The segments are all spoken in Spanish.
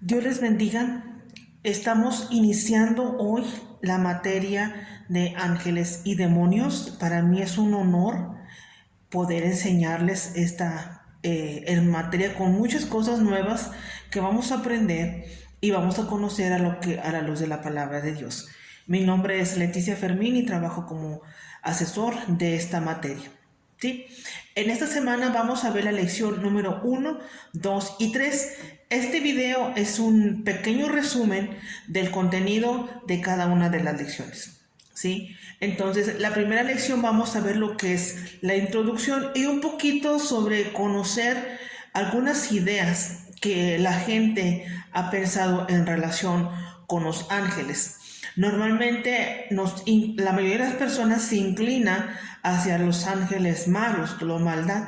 Dios les bendiga. Estamos iniciando hoy la materia de ángeles y demonios. Para mí es un honor poder enseñarles esta en materia con muchas cosas nuevas que vamos a aprender y vamos a conocer a la luz de la palabra de Dios. Mi nombre es Leticia Fermín y trabajo como asesor de esta materia. ¿Sí? En esta semana vamos a ver la lección número 1, 2 y 3. Este video es un pequeño resumen del contenido de cada una de las lecciones. ¿Sí? Entonces, la primera lección vamos a ver lo que es la introducción y un poquito sobre conocer algunas ideas que la gente ha pensado en relación con los ángeles. Normalmente la mayoría de las personas se inclina hacia los ángeles malos, la maldad,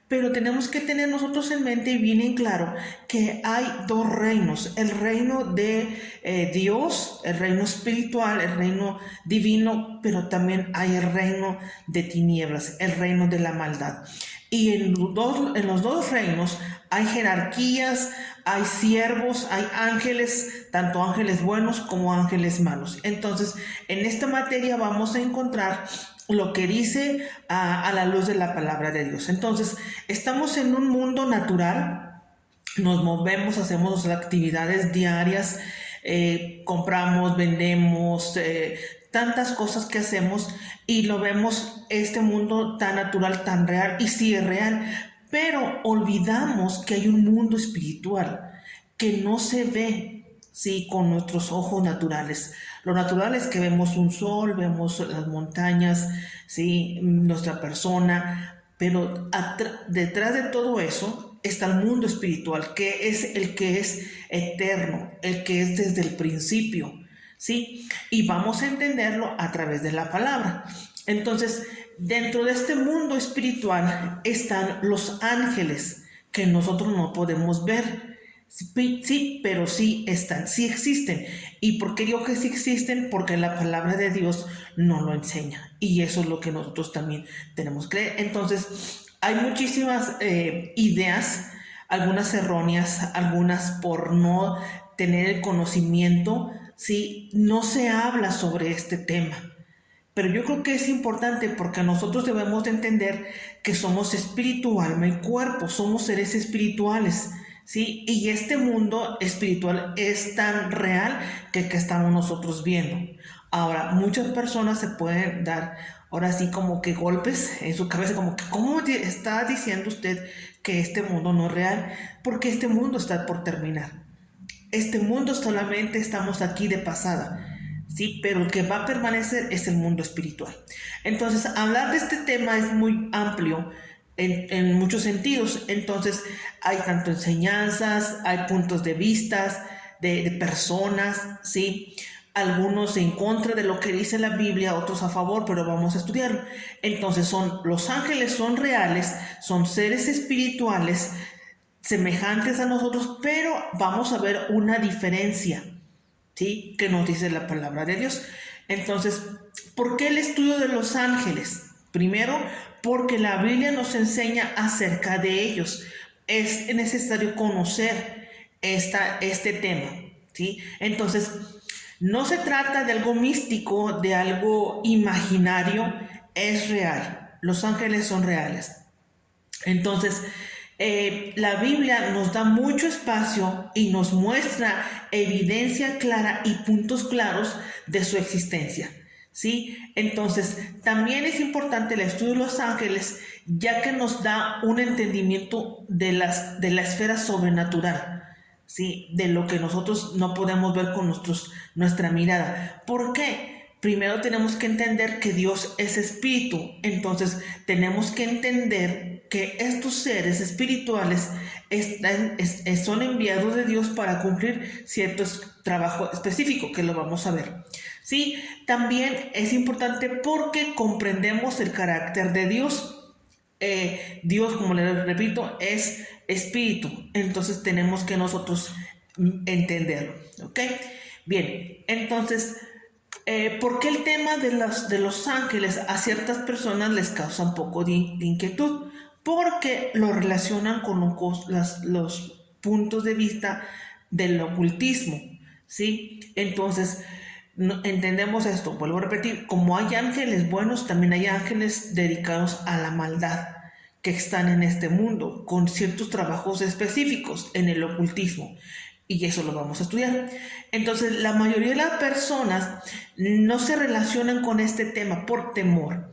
pero tenemos que tener nosotros en mente y bien en claro que hay dos reinos: el reino de Dios, el reino espiritual, el reino divino, pero también hay el reino de tinieblas, el reino de la maldad. Y en los dos reinos hay jerarquías, hay siervos, hay ángeles, tanto ángeles buenos como ángeles malos. Entonces, en esta materia vamos a encontrar lo que dice a la luz de la palabra de Dios. Entonces, estamos en un mundo natural, nos movemos, hacemos las actividades diarias, compramos, vendemos, tantas cosas que hacemos y lo vemos este mundo tan natural, tan real, y sí es real, pero olvidamos que hay un mundo espiritual que no se ve, sí, con nuestros ojos naturales. Lo natural es que vemos un sol, vemos las montañas, sí, nuestra persona, pero detrás de todo eso está el mundo espiritual, que es el que es eterno, el que es desde el principio, ¿sí? Y vamos a entenderlo a través de la palabra. Entonces, dentro de este mundo espiritual están los ángeles, que nosotros no podemos ver. Sí, pero sí están, sí existen. ¿Y por qué digo que sí existen? Porque la palabra de Dios no lo enseña. Y eso es lo que nosotros también tenemos que creer. Entonces, hay muchísimas ideas, algunas erróneas, algunas por no tener el conocimiento, ¿sí? No se habla sobre este tema. Pero yo creo que es importante porque nosotros debemos de entender que somos espíritu, alma y cuerpo, somos seres espirituales, ¿sí? Y este mundo espiritual es tan real que estamos nosotros viendo. Ahora, muchas personas se pueden dar ahora sí como que golpes en su cabeza, como que ¿cómo está diciendo usted que este mundo no es real? Porque este mundo está por terminar. Este mundo solamente estamos aquí de pasada. Sí, pero el que va a permanecer es el mundo espiritual. Entonces, hablar de este tema es muy amplio en muchos sentidos. Entonces, hay tanto enseñanzas, hay puntos de vista de personas, ¿sí? Algunos en contra de lo que dice la Biblia, otros a favor, pero vamos a estudiarlo. Entonces, los ángeles son reales, son seres espirituales semejantes a nosotros, pero vamos a ver una diferencia, ¿sí? Que nos dice la palabra de Dios. Entonces, ¿por qué el estudio de los ángeles? Primero, porque la Biblia nos enseña acerca de ellos. Es necesario conocer este tema, ¿sí? Entonces, no se trata de algo místico, de algo imaginario, es real. Los ángeles son reales. Entonces, la Biblia nos da mucho espacio y nos muestra evidencia clara y puntos claros de su existencia, ¿sí? Entonces, también es importante el estudio de los ángeles, ya que nos da un entendimiento de la esfera sobrenatural, ¿sí? De lo que nosotros no podemos ver con nuestra mirada. ¿Por qué? Primero tenemos que entender que Dios es espíritu, entonces tenemos que entender que estos seres espirituales son enviados de Dios para cumplir cierto trabajo específico, que lo vamos a ver. Sí, también es importante porque comprendemos el carácter de Dios. Dios, como les repito, es espíritu, entonces tenemos que nosotros entenderlo, ¿ok? Bien, entonces, ¿por qué el tema de los ángeles a ciertas personas les causa un poco de inquietud? Porque lo relacionan con los puntos de vista del ocultismo, ¿sí? Entonces, entendemos esto, vuelvo a repetir, como hay ángeles buenos, también hay ángeles dedicados a la maldad que están en este mundo, con ciertos trabajos específicos en el ocultismo. Y eso lo vamos a estudiar. Entonces, la mayoría de las personas no se relacionan con este tema por temor,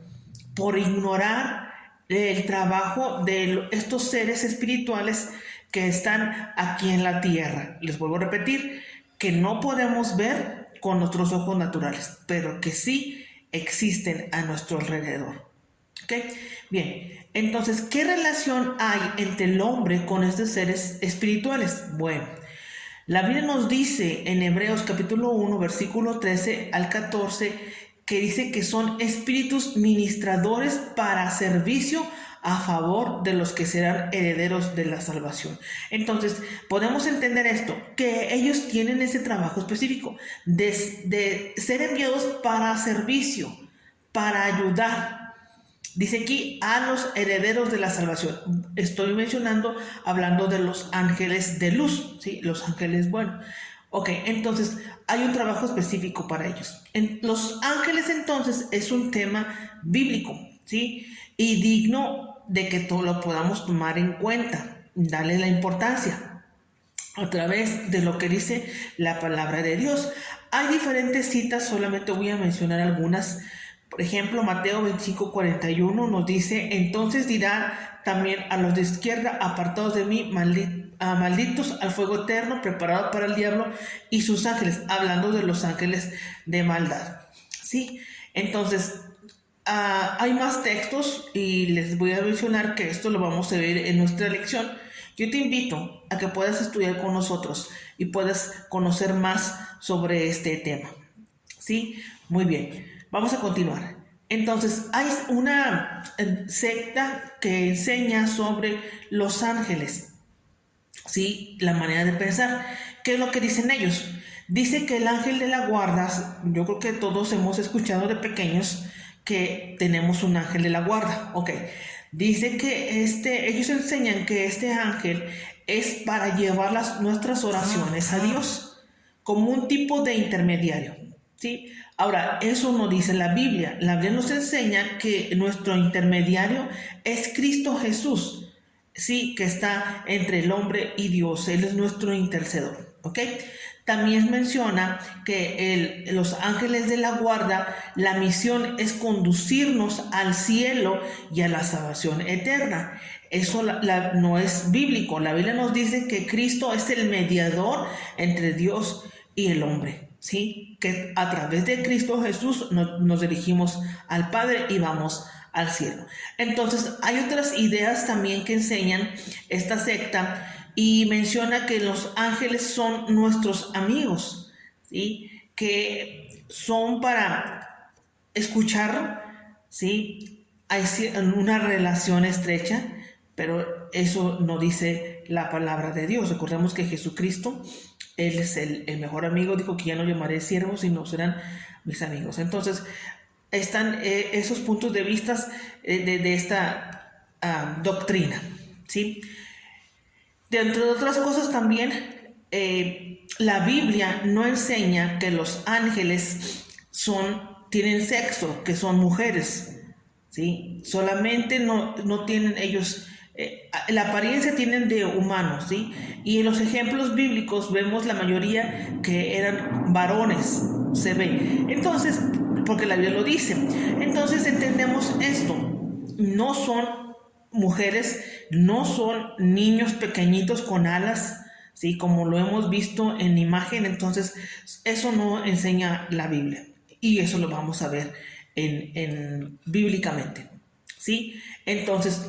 por ignorar el trabajo de estos seres espirituales que están aquí en la tierra. Les vuelvo a repetir que no podemos ver con nuestros ojos naturales, pero que sí existen a nuestro alrededor. ¿Ok? Bien, entonces, ¿qué relación hay entre el hombre con estos seres espirituales? Bueno, la Biblia nos dice en Hebreos capítulo 1, versículo 13 al 14, que dice que son espíritus ministradores para servicio a favor de los que serán herederos de la salvación. Entonces, podemos entender esto, que ellos tienen ese trabajo específico de ser enviados para servicio, para ayudar. Dice aquí a los herederos de la salvación. Estoy mencionando, hablando de los ángeles de luz, ¿sí? Los ángeles buenos. Ok, entonces hay un trabajo específico para ellos. Los ángeles entonces es un tema bíblico, ¿sí? Y digno de que todo lo podamos tomar en cuenta, darle la importancia a través de lo que dice la palabra de Dios. Hay diferentes citas, solamente voy a mencionar algunas. Por ejemplo, Mateo 25:41 nos dice: entonces dirá también a los de izquierda, apartados de mí, malditos al fuego eterno preparado para el diablo y sus ángeles, hablando de los ángeles de maldad. ¿Sí? Entonces, hay más textos y les voy a mencionar que esto lo vamos a ver en nuestra lección. Yo te invito a que puedas estudiar con nosotros y puedas conocer más sobre este tema. ¿Sí? Muy bien. Vamos a continuar. Entonces, hay una secta que enseña sobre los ángeles, ¿sí? La manera de pensar. ¿Qué es lo que dicen ellos? Dice que el ángel de la guarda, yo creo que todos hemos escuchado de pequeños que tenemos un ángel de la guarda. Ok. Dice que ellos enseñan que este ángel es para llevar nuestras oraciones a Dios, como un tipo de intermediario, ¿sí? Ahora, eso no dice la Biblia. La Biblia nos enseña que nuestro intermediario es Cristo Jesús, sí, que está entre el hombre y Dios. Él es nuestro intercedor, ¿ok? También menciona que los ángeles de la guarda, la misión es conducirnos al cielo y a la salvación eterna. Eso no es bíblico. La Biblia nos dice que Cristo es el mediador entre Dios y el hombre, ¿sí? Que a través de Cristo Jesús nos dirigimos al Padre y vamos al cielo. Entonces, hay otras ideas también que enseñan esta secta y menciona que los ángeles son nuestros amigos, ¿sí? Que son para escuchar, ¿sí? Hay una relación estrecha, pero eso no dice la palabra de Dios. Recordemos que Jesucristo, Él es el mejor amigo, dijo que ya no llamaré siervos, sino serán mis amigos. Entonces, están esos puntos de vista de esta doctrina, ¿sí? Dentro de otras cosas también, la Biblia no enseña que los ángeles tienen sexo, que son mujeres, ¿sí? Solamente no tienen ellos, la apariencia tienen de humanos, ¿sí? Y en los ejemplos bíblicos vemos la mayoría que eran varones, se ve. Entonces, porque la Biblia lo dice. Entonces entendemos esto. No son mujeres, no son niños pequeñitos con alas, ¿sí? Como lo hemos visto en imagen. Entonces, eso no enseña la Biblia. Y eso lo vamos a ver bíblicamente, ¿sí? Entonces,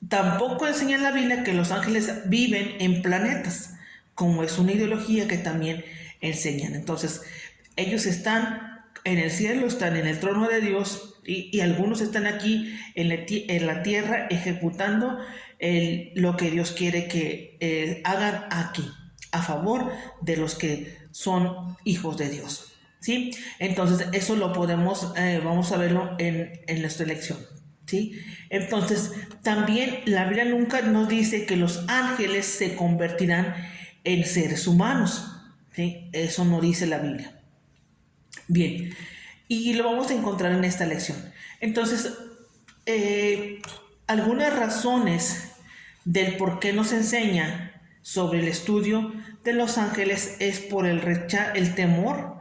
tampoco enseña la Biblia que los ángeles viven en planetas, como es una ideología que también enseñan. Entonces, ellos están en el cielo, están en el trono de Dios, y algunos están aquí en la tierra ejecutando lo que Dios quiere que hagan aquí, a favor de los que son hijos de Dios, ¿sí? Entonces, eso lo podemos, vamos a verlo en nuestra lección, ¿sí? Entonces, también la Biblia nunca nos dice que los ángeles se convertirán en seres humanos, ¿sí? Eso no dice la Biblia. Bien, y lo vamos a encontrar en esta lección. Entonces, algunas razones del por qué nos enseña sobre el estudio de los ángeles es por el temor,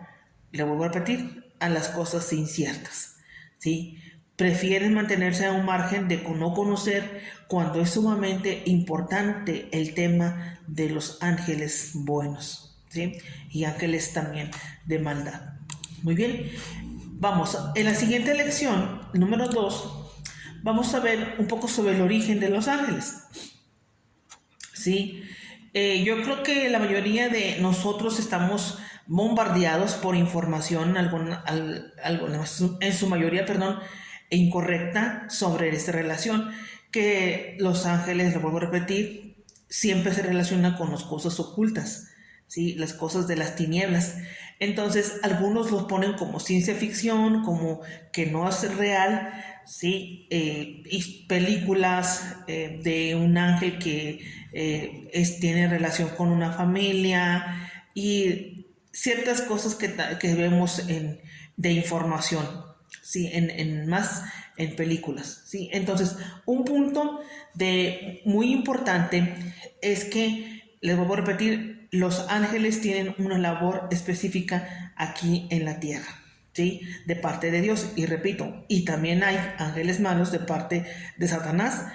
le vuelvo a repetir, a las cosas inciertas, ¿sí? Prefieren mantenerse a un margen de no conocer cuando es sumamente importante el tema de los ángeles buenos, ¿sí? Y ángeles también de maldad. Muy bien, vamos, en la siguiente lección, número 2, vamos a ver un poco sobre el origen de los ángeles, ¿sí? Yo creo que la mayoría de nosotros estamos bombardeados por información, en su mayoría, perdón, incorrecta sobre esta relación, que los ángeles, lo vuelvo a repetir, siempre se relacionan con las cosas ocultas, ¿sí? Las cosas de las tinieblas. Entonces, algunos los ponen como ciencia ficción, como que no es real, ¿sí? Y películas de un ángel que tiene relación con una familia y ciertas cosas que vemos de información, ¿sí? Más en películas, ¿sí? Entonces, un punto muy importante es que, les voy a repetir, los ángeles tienen una labor específica aquí en la tierra, ¿sí? De parte de Dios, y repito, y también hay ángeles malos de parte de Satanás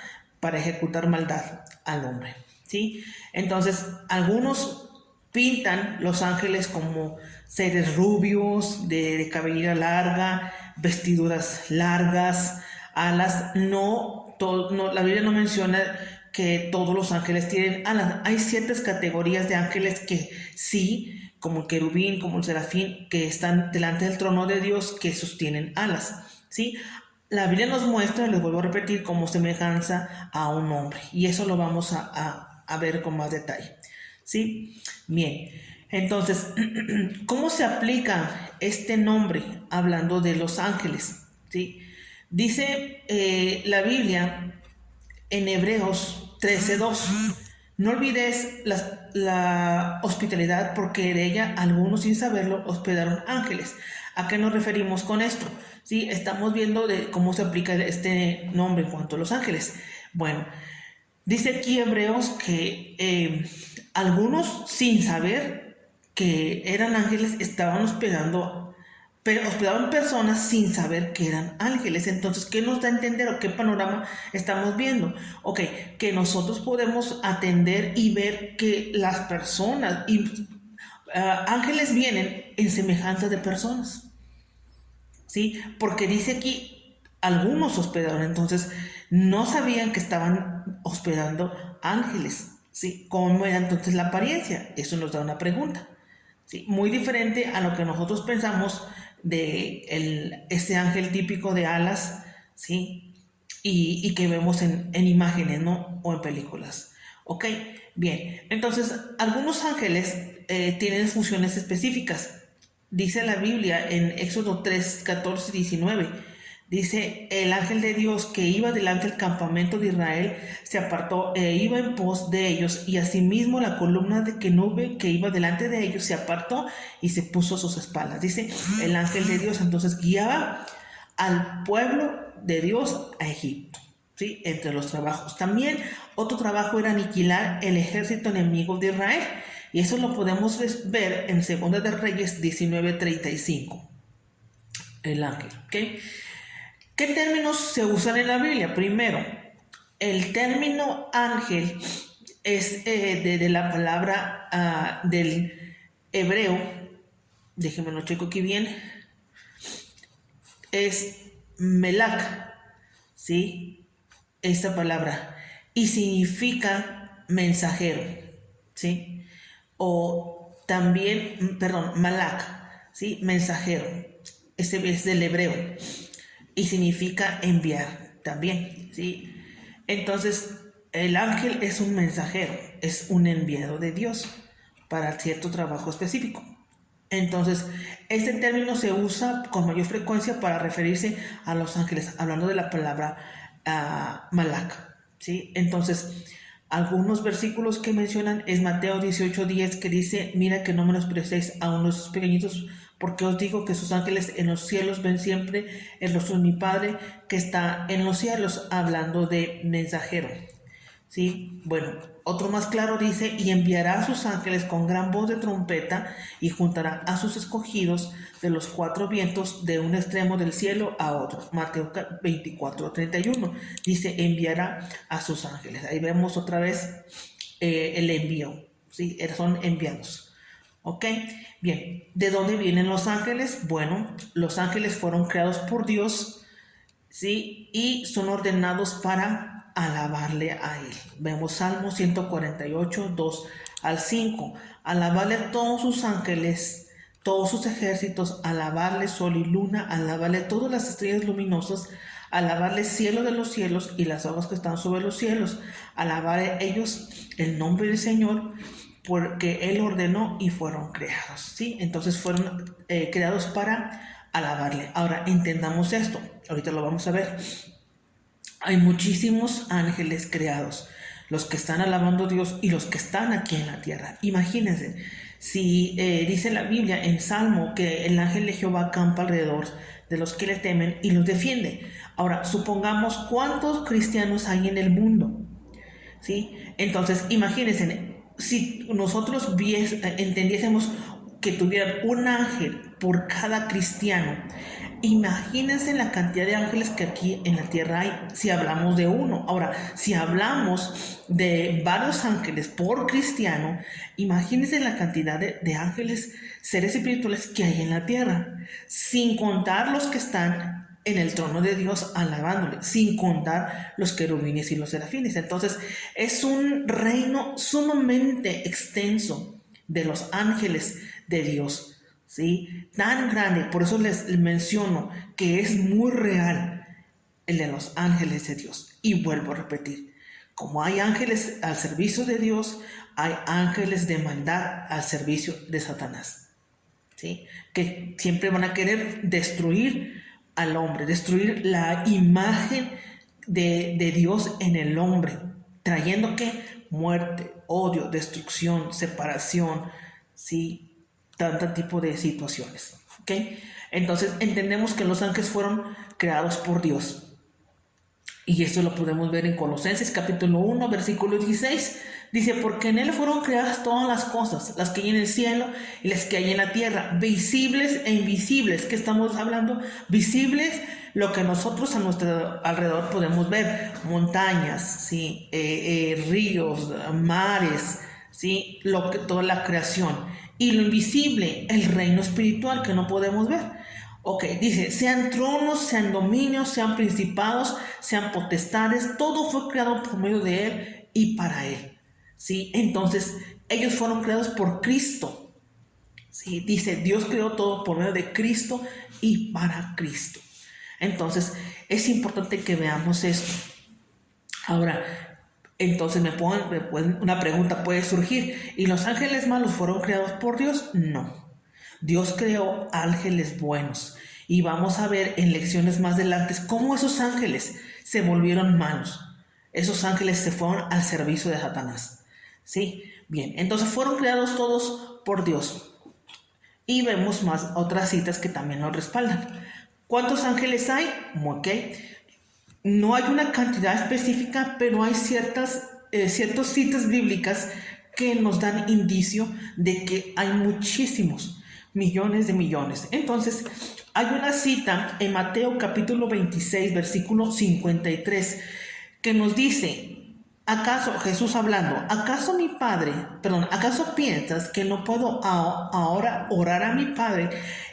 para ejecutar maldad al hombre, ¿sí? Entonces, algunos pintan los ángeles como seres rubios, de cabellera larga, vestiduras largas, alas. No, la Biblia no menciona que todos los ángeles tienen alas. Hay ciertas categorías de ángeles que sí, como el querubín, como el serafín, que están delante del trono de Dios, que sostienen alas, ¿sí? La Biblia nos muestra, les vuelvo a repetir, como semejanza a un hombre, y eso lo vamos a ver con más detalle, ¿sí? Bien, entonces, ¿cómo se aplica este nombre hablando de los ángeles? ¿Sí? Dice la Biblia en Hebreos 13:2, no olvides la hospitalidad, porque de ella algunos sin saberlo hospedaron ángeles. ¿A qué nos referimos con esto? ¿Sí? Estamos viendo de cómo se aplica este nombre en cuanto a los ángeles. Bueno, dice aquí Hebreos que algunos sin saber que eran ángeles estaban hospedaban personas sin saber que eran ángeles. Entonces, ¿qué nos da a entender o qué panorama estamos viendo? Ok, que nosotros podemos atender y ver que las personas ángeles vienen en semejanza de personas, ¿sí? Porque dice aquí algunos hospedaron, entonces no sabían que estaban hospedando ángeles, ¿sí? ¿Cómo era entonces la apariencia? Eso nos da una pregunta, ¿sí? Muy diferente a lo que nosotros pensamos de ese ángel típico de alas, ¿sí? Y que vemos en imágenes, ¿no? O en películas. Ok, bien. Entonces, algunos ángeles tienen funciones específicas. Dice la Biblia en Éxodo 3, 14 y 19. Dice, el ángel de Dios que iba delante del campamento de Israel se apartó e iba en pos de ellos, y asimismo la columna de nube que iba delante de ellos se apartó y se puso a sus espaldas. Dice, el ángel de Dios entonces guiaba al pueblo de Dios a Egipto, ¿sí? Entre los trabajos. También otro trabajo era aniquilar el ejército enemigo de Israel, y eso lo podemos ver en 2 de Reyes 19:35. El ángel, ¿ok? ¿Qué términos se usan en la Biblia? Primero, el término ángel es de la palabra del hebreo, déjenme lo checo aquí bien, es melak, ¿sí? Esta palabra, y significa mensajero, ¿sí? O también, perdón, malak, ¿sí? Mensajero, este es del hebreo, y significa enviar también, ¿sí? Entonces, el ángel es un mensajero, es un enviado de Dios para cierto trabajo específico. Entonces, este término se usa con mayor frecuencia para referirse a los ángeles, hablando de la palabra malak, ¿sí? Entonces, Algunos versículos que mencionan es Mateo 18:10, que dice: mira que no menosprecéis a uno de sus pequeñitos, porque os digo que sus ángeles en los cielos ven siempre el rostro de mi Padre que está en los cielos, hablando de mensajero. ¿Sí? Bueno, otro más claro dice: y enviará a sus ángeles con gran voz de trompeta, y juntará a sus escogidos de los cuatro vientos, de un extremo del cielo a otro. Mateo 24:31 dice: enviará a sus ángeles. Ahí vemos otra vez el envío, ¿sí? Son enviados. ¿Ok? Bien, ¿de dónde vienen los ángeles? Bueno, los ángeles fueron creados por Dios, ¿sí? Y son ordenados para alabarle a Él. Vemos Salmo 148, 2 al 5. Alabarle a todos sus ángeles, todos sus ejércitos, alabarle sol y luna, alabarle todas las estrellas luminosas, alabarle cielo de los cielos y las aguas que están sobre los cielos, alabarle ellos el nombre del Señor, porque Él ordenó y fueron creados, ¿sí? Entonces fueron creados para alabarle. Ahora entendamos esto, ahorita lo vamos a ver. Hay muchísimos ángeles creados, los que están alabando a Dios y los que están aquí en la tierra. Imagínense, si dice la Biblia en Salmo que el ángel de Jehová acampa alrededor de los que le temen y los defiende. Ahora, supongamos cuántos cristianos hay en el mundo, ¿sí? Entonces, imagínense, si nosotros entendiésemos que tuvieran un ángel por cada cristiano, imagínense la cantidad de ángeles que aquí en la tierra hay, si hablamos de uno. Ahora, si hablamos de varios ángeles por cristiano, imagínense la cantidad de ángeles, seres espirituales que hay en la tierra, sin contar los que están en el trono de Dios alabándole, sin contar los querubines y los serafines. Entonces, es un reino sumamente extenso de los ángeles de Dios, ¿sí? Tan grande. Por eso les menciono que es muy real el de los ángeles de Dios. Y vuelvo a repetir, como hay ángeles al servicio de Dios, hay ángeles de maldad al servicio de Satanás, ¿sí? Que siempre van a querer destruir al hombre, destruir la imagen de Dios en el hombre, trayendo ¿qué? Muerte, odio, destrucción, separación, ¿sí? Tanto tipo de situaciones, ¿ok? Entonces entendemos que los ángeles fueron creados por Dios. Y esto lo podemos ver en Colosenses capítulo 1, versículo 16. Dice: porque en Él fueron creadas todas las cosas, las que hay en el cielo y las que hay en la tierra, visibles e invisibles. ¿Qué estamos hablando? Visibles, lo que nosotros a nuestro alrededor podemos ver: montañas, ¿sí? Ríos, mares, ¿sí? Toda la creación. Y lo invisible, el reino espiritual que no podemos ver. Ok, dice: sean tronos, sean dominios, sean principados, sean potestades, todo fue creado por medio de Él y para Él, ¿sí? Entonces, ellos fueron creados por Cristo, ¿sí? Dice: Dios creó todo por medio de Cristo y para Cristo. Entonces, es importante que veamos esto. Ahora, entonces una pregunta puede surgir: ¿y los ángeles malos fueron creados por Dios? No. Dios creó ángeles buenos, y vamos a ver en lecciones más adelante cómo esos ángeles se volvieron malos. Esos ángeles se fueron al servicio de Satanás, ¿sí? Bien, entonces fueron creados todos por Dios. Y vemos más otras citas que también nos respaldan. ¿Cuántos ángeles hay? Ok. No hay una cantidad específica, pero hay ciertas citas bíblicas que nos dan indicio de que hay muchísimos, millones de millones. Entonces, hay una cita en Mateo capítulo 26, versículo 53, que nos dice: ¿acaso, Jesús hablando, acaso piensas que no puedo ahora orar a mi Padre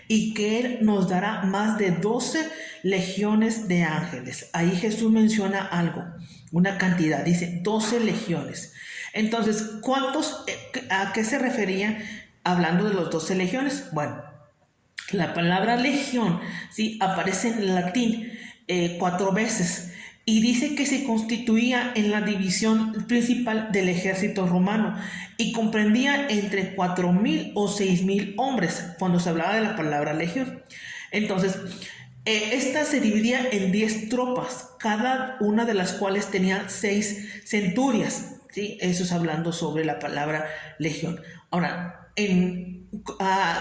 y que Él nos dará más de 12 legiones de ángeles? Ahí Jesús menciona algo, una cantidad, dice 12 legiones. Entonces, ¿a qué se refería hablando de los 12 legiones? Bueno, la palabra legión, ¿sí?, aparece en latín 4 veces. Y dice que se constituía en la división principal del ejército romano y comprendía entre 4,000 o 6,000 hombres cuando se hablaba de la palabra legión. Entonces, esta se dividía en 10 tropas, cada una de las cuales tenía 6 centurias. ¿sí? Eso es hablando sobre la palabra legión. Ahora,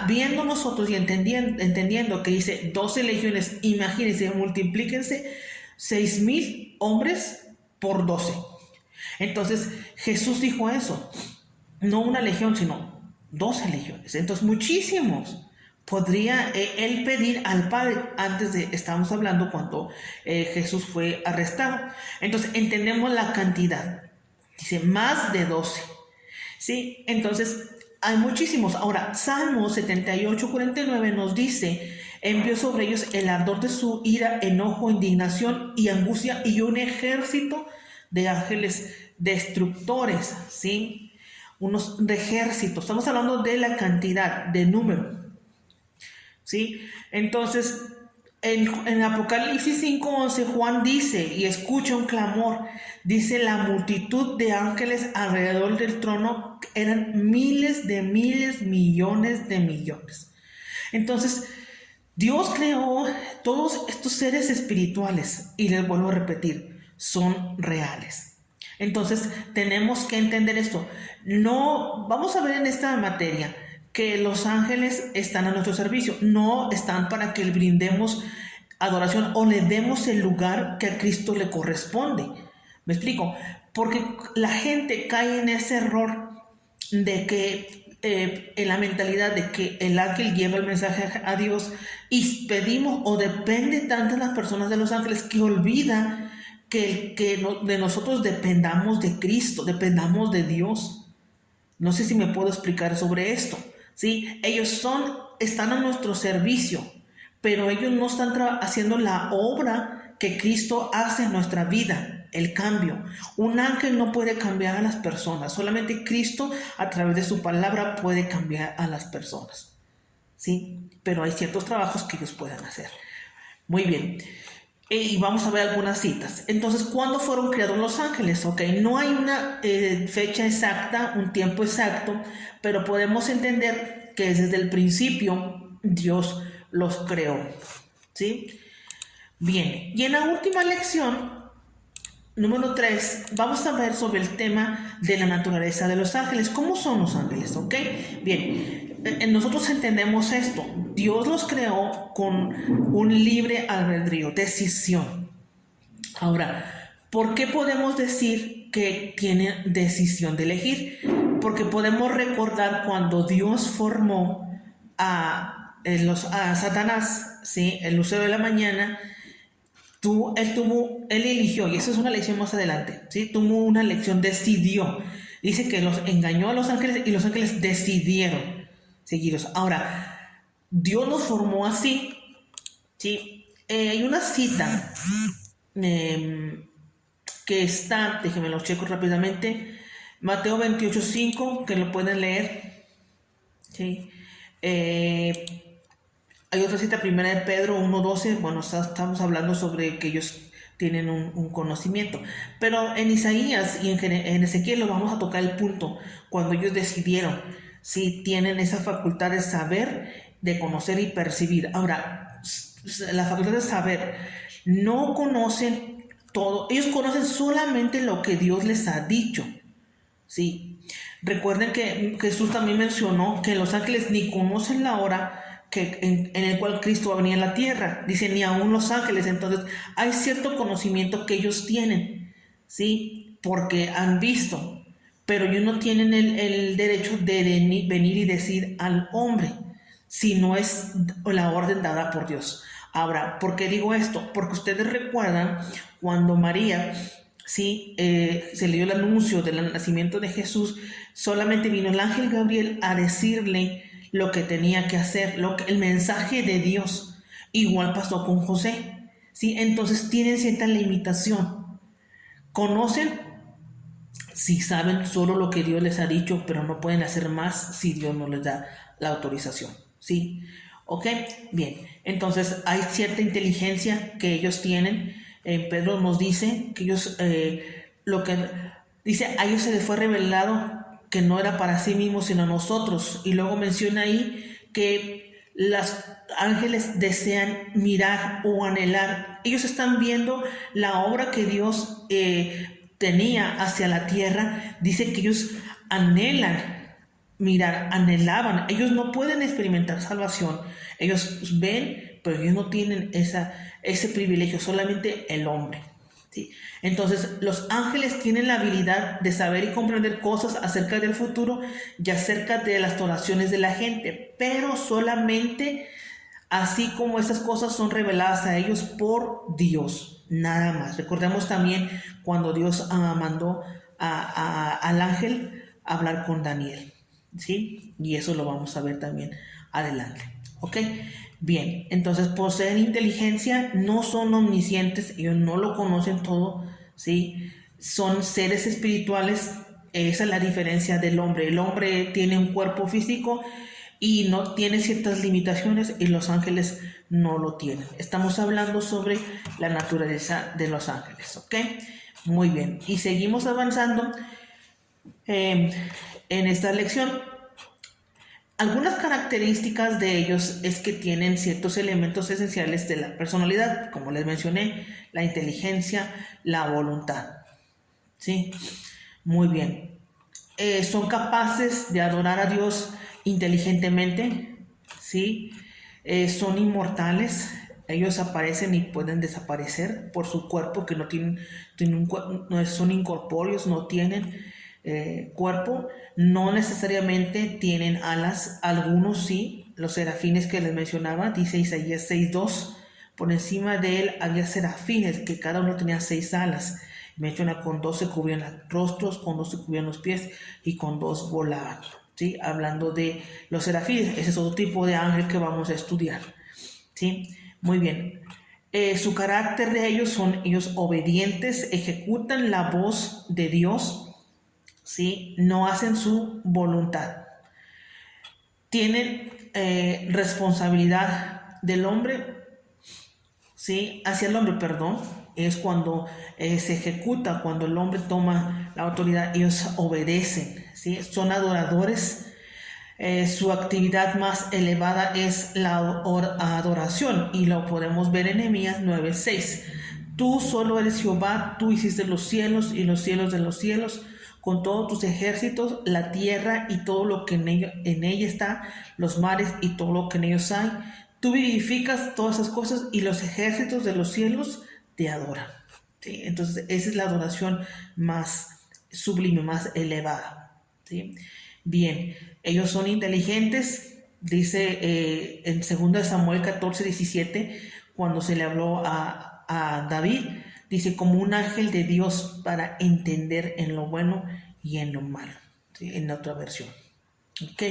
viendo nosotros y entendiendo que dice 12 legiones, imagínense, multiplíquense 6,000 hombres por 12. Entonces Jesús dijo eso, no una legión, sino 12 legiones. Entonces muchísimos. Podría él pedir al Padre estamos hablando cuando Jesús fue arrestado. Entonces entendemos la cantidad. Dice más de 12. ¿Sí? Entonces hay muchísimos. Ahora, Salmo 78:49 nos dice: envió sobre ellos el ardor de su ira, enojo, indignación y angustia, y un ejército de ángeles destructores, ¿sí? Unos ejércitos. Estamos hablando de la cantidad, de número, ¿sí? Entonces, en Apocalipsis 5:11, Juan dice, y escucha un clamor, dice: la multitud de ángeles alrededor del trono eran miles, millones de millones. Entonces, Dios creó todos estos seres espirituales, y les vuelvo a repetir, son reales. Entonces, tenemos que entender esto. No, vamos a ver en esta materia que los ángeles están a nuestro servicio, no están para que le brindemos adoración o le demos el lugar que a Cristo le corresponde. ¿Me explico? Porque la gente cae en ese error de que en la mentalidad de que el ángel lleva el mensaje a Dios, y pedimos o depende tanto de las personas de los ángeles que olvida que de nosotros dependamos de Cristo, dependamos de Dios. No sé si me puedo explicar sobre esto. ¿Sí? Ellos están a nuestro servicio, pero ellos no están haciendo la obra que Cristo hace en nuestra vida, el cambio. Un ángel no puede cambiar a las personas, solamente Cristo a través de su palabra puede cambiar a las personas, ¿sí? Pero hay ciertos trabajos que ellos pueden hacer. Muy bien. Y vamos a ver algunas citas. Entonces, ¿cuándo fueron creados los ángeles? Ok, no hay una fecha exacta, un tiempo exacto, pero podemos entender que desde el principio Dios los creó, ¿sí? Bien, y en la última lección, número 3, vamos a ver sobre el tema de la naturaleza de los ángeles. ¿Cómo son los ángeles? Ok, bien, nosotros entendemos esto. Dios los creó con un libre albedrío, decisión. Ahora, ¿por qué podemos decir que tienen decisión de elegir? Porque podemos recordar cuando Dios formó a Satanás, ¿sí? El lucero de la mañana. Él eligió, y eso es una lección más adelante, ¿sí? Tuvo una lección, decidió. Dice que los engañó a los ángeles y los ángeles decidieron seguirlos. Ahora, Dios los formó así, ¿sí? Hay una cita que está, déjenme lo checo rápidamente, Mateo 28:5, que lo pueden leer, ¿sí? Hay otra cita, primera de Pedro 1:12, bueno, estamos hablando sobre que ellos tienen un conocimiento. Pero en Isaías y en Ezequiel lo vamos a tocar el punto, cuando ellos decidieron, si tienen esa facultad de saber, de conocer y percibir. Ahora, la facultad de saber, no conocen todo, ellos conocen solamente lo que Dios les ha dicho, ¿sí? Recuerden que Jesús también mencionó que los ángeles ni conocen la hora en el cual Cristo va a venir a la tierra. Dice, ni aún los ángeles. Entonces hay cierto conocimiento que ellos tienen, ¿sí? Porque han visto, pero ellos no tienen el derecho de venir y decir al hombre si no es la orden dada por Dios. Ahora, ¿por qué digo esto? Porque ustedes recuerdan cuando María, ¿sí? Se le dio el anuncio del nacimiento de Jesús, solamente vino el ángel Gabriel a decirle lo que tenía que hacer, el mensaje de Dios. Igual pasó con José, ¿sí? Entonces tienen cierta limitación. Conocen, si saben solo lo que Dios les ha dicho, pero no pueden hacer más si Dios no les da la autorización, ¿sí? ¿Ok? Bien, entonces hay cierta inteligencia que ellos tienen. Pedro nos dice que ellos, dice, a ellos se les fue revelado que no era para sí mismos, sino a nosotros. Y luego menciona ahí que los ángeles desean mirar o anhelar. Ellos están viendo la obra que Dios tenía hacia la tierra, dice que ellos anhelaban. Ellos no pueden experimentar salvación. Ellos ven, pero ellos no tienen ese privilegio, solamente el hombre. ¿Sí? Entonces, los ángeles tienen la habilidad de saber y comprender cosas acerca del futuro y acerca de las oraciones de la gente, pero solamente así como esas cosas son reveladas a ellos por Dios, nada más. Recordemos también cuando Dios mandó al ángel a hablar con Daniel, ¿sí? Y eso lo vamos a ver también adelante, ¿ok? Bien, entonces poseen inteligencia, no son omniscientes, ellos no lo conocen todo, ¿sí? Son seres espirituales, esa es la diferencia del hombre. El hombre tiene un cuerpo físico y no tiene ciertas limitaciones y los ángeles no lo tienen. Estamos hablando sobre la naturaleza de los ángeles, ¿ok? Muy bien, y seguimos avanzando en esta lección. Algunas características de ellos es que tienen ciertos elementos esenciales de la personalidad, como les mencioné, la inteligencia, la voluntad, ¿sí? Muy bien. Son capaces de adorar a Dios inteligentemente, ¿sí? Son inmortales, ellos aparecen y pueden desaparecer por su cuerpo, que no son incorpóreos, no tienen cuerpo, no necesariamente tienen alas, algunos sí, los serafines que les mencionaba, dice Isaías 6:2, por encima de él había serafines, que cada uno tenía 6 alas. Menciona con 2 se cubrían los rostros, con 2 se cubrían los pies y con 2 volaban, ¿sí? Hablando de los serafines, ese es otro tipo de ángel que vamos a estudiar, ¿sí? Muy bien. Su carácter de ellos son ellos obedientes, ejecutan la voz de Dios, ¿sí? No hacen su voluntad. Tienen responsabilidad del hombre, ¿sí? Hacia el hombre, perdón. Es cuando se ejecuta, cuando el hombre toma la autoridad, ellos obedecen, ¿sí? Son adoradores. Su actividad más elevada es la adoración y lo podemos ver en Nehemías 9:6. Tú solo eres Jehová, tú hiciste los cielos y los cielos de los cielos, con todos tus ejércitos, la tierra y todo lo que en ella está, los mares y todo lo que en ellos hay. Tú vivificas todas esas cosas y los ejércitos de los cielos te adoran, ¿sí? Entonces esa es la adoración más sublime, más elevada, ¿sí? Bien, ellos son inteligentes, dice en 2 Samuel 14:17, cuando se le habló a David, dice como un ángel de Dios para entender en lo bueno y en lo malo, ¿sí? En la otra versión, ¿ok?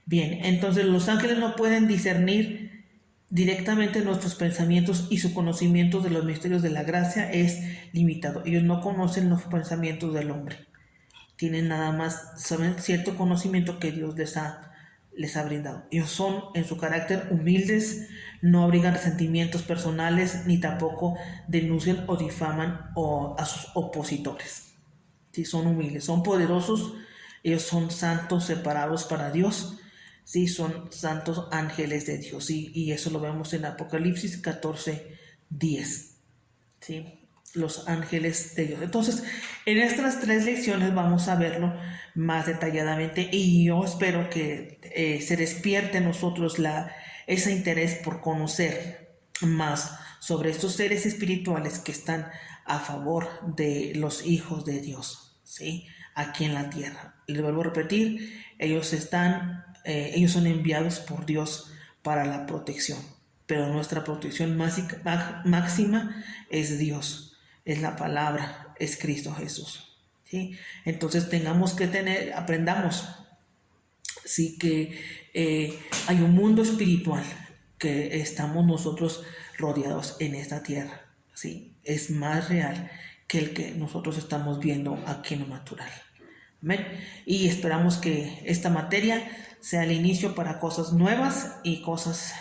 Bien, entonces los ángeles no pueden discernir directamente nuestros pensamientos y su conocimiento de los misterios de la gracia es limitado. Ellos no conocen los pensamientos del hombre. Tienen nada más, saben cierto conocimiento que Dios les ha brindado. Ellos son en su carácter humildes, no abrigan resentimientos personales, ni tampoco denuncian o difaman a sus opositores. Sí, son humildes, son poderosos, ellos son santos separados para Dios. Sí, son santos ángeles de Dios, y eso lo vemos en Apocalipsis 14:10, ¿sí? Los ángeles de Dios. Entonces, en estas 3 lecciones vamos a verlo más detalladamente y yo espero que se despierte en nosotros ese interés por conocer más sobre estos seres espirituales que están a favor de los hijos de Dios, ¿sí? Aquí en la tierra. Les vuelvo a repetir, ellos son enviados por Dios para la protección, pero nuestra protección máxima es Dios, es la palabra, es Cristo Jesús, ¿sí? Entonces aprendamos, sí, que hay un mundo espiritual que estamos nosotros rodeados en esta tierra, ¿sí? Es más real que el que nosotros estamos viendo aquí en lo natural. Amén. Y esperamos que esta materia sea el inicio para cosas nuevas y cosas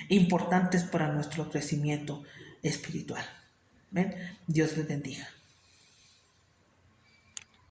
importantes para nuestro crecimiento espiritual. Amén. Dios les bendiga.